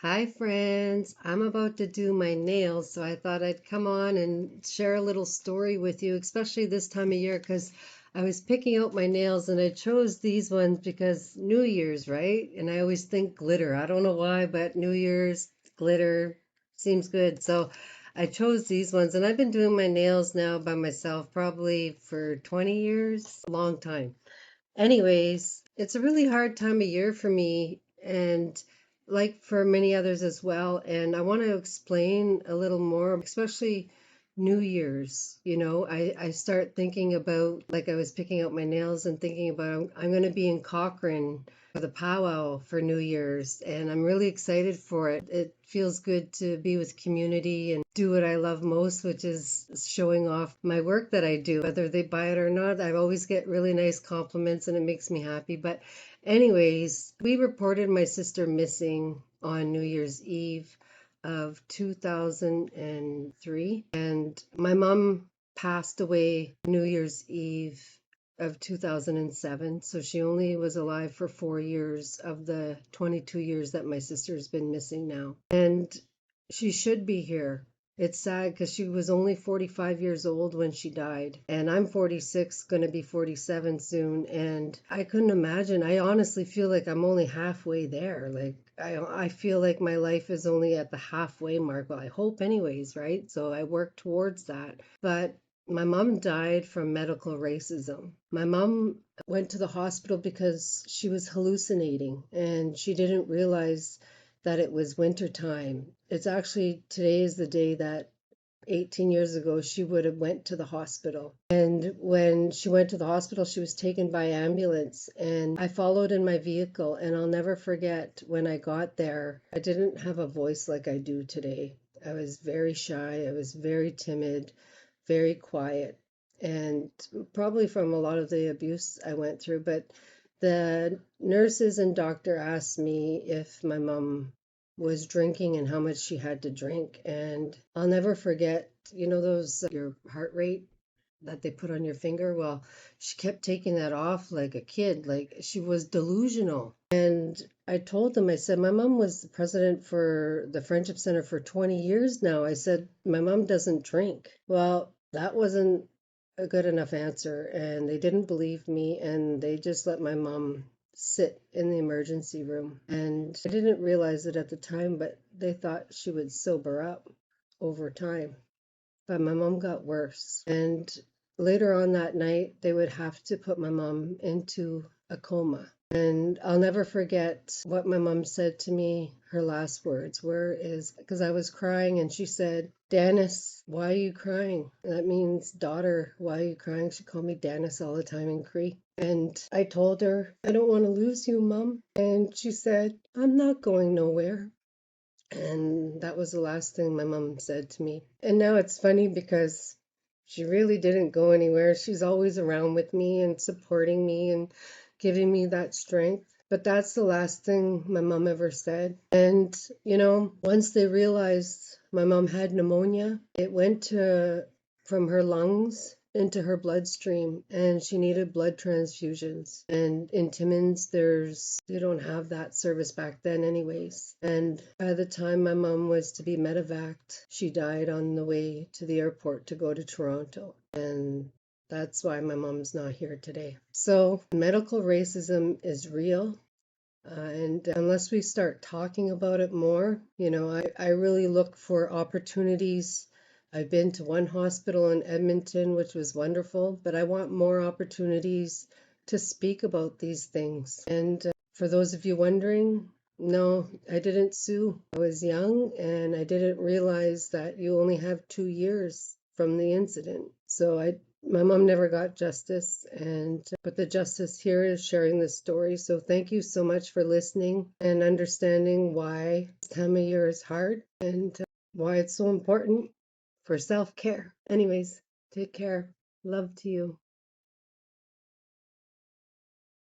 Hi, friends. I'm about to do my nails, so I thought I'd come on and share a little story with you, especially this time of year, because I was picking out my nails and I chose these ones because New Year's, right? And I always think glitter. I don't know why, but New Year's glitter seems good. So I chose these ones, and I've been doing my nails now by myself probably for 20 years, a long time. Anyways, it's a really hard time of year for me and like for many others as well. And I want to explain a little more, especially New Year's. I start thinking about, like I was picking out my nails and thinking about I'm going to be in Cochrane for the powwow for New Year's, and I'm really excited for it. It feels good to be with community and do what I love most, which is showing off my work that I do. Whether they buy it or not, I always get really nice compliments and it makes me happy. But, anyways, we reported my sister missing on New Year's Eve of 2003, and my mom passed away New Year's Eve of 2007. So she only was alive for 4 years of the 22 years that my sister's been missing now. And she should be here. It's sad because she was only 45 years old when she died. And I'm 46, going to be 47 soon. And I couldn't imagine. I honestly feel like I'm only halfway there. Like, I feel like my life is only at the halfway mark. Well, I hope, anyways, right? So I work towards that. But my mom died from medical racism. My mom went to the hospital because she was hallucinating and she didn't realize that it was winter time. It's actually today is the day that 18 years ago she would have went to the hospital. And when she went to the hospital, she was taken by ambulance and I followed in my vehicle, and I'll never forget when I got there. I didn't have a voice like I do today. I was very shy, I was very timid, very quiet, and probably from a lot of the abuse I went through. But the nurses and doctor asked me if my mom was drinking and how much she had to drink. And I'll never forget, those your heart rate that they put on your finger. Well, she kept taking that off like a kid, like she was delusional. And I told them, I said, my mom was the president for the Friendship Center for 20 years now. I said, my mom doesn't drink. Well, that wasn't a good enough answer, and they didn't believe me, and they just let my mom sit in the emergency room. And I didn't realize it at the time, but they thought she would sober up over time. But my mom got worse. And later on that night, they would have to put my mom into a coma. And I'll never forget what my mom said to me. Her last words were, is because I was crying, and she said, Danis, why are you crying? That means daughter, why are you crying? She called me Danis all the time in Cree. And I told her, I don't want to lose you, Mom. And she said, I'm not going nowhere. And that was the last thing my mom said to me. And now it's funny because she really didn't go anywhere. She's always around with me and supporting me and giving me that strength. But that's the last thing my mom ever said. And, once they realized my mom had pneumonia, it went from her lungs into her bloodstream, and she needed blood transfusions. And in Timmins, they don't have that service back then anyways. And by the time my mom was to be medevaced, she died on the way to the airport to go to Toronto. And that's why my mom's not here today. So medical racism is real. And unless we start talking about it more, I really look for opportunities. I've been to one hospital in Edmonton, which was wonderful, but I want more opportunities to speak about these things. And for those of you wondering, no, I didn't sue. I was young and I didn't realize that you only have 2 years from the incident. So my mom never got justice, but the justice here is sharing this story. So thank you so much for listening and understanding why this time of year is hard and why it's so important for self-care. Anyways, take care. Love to you.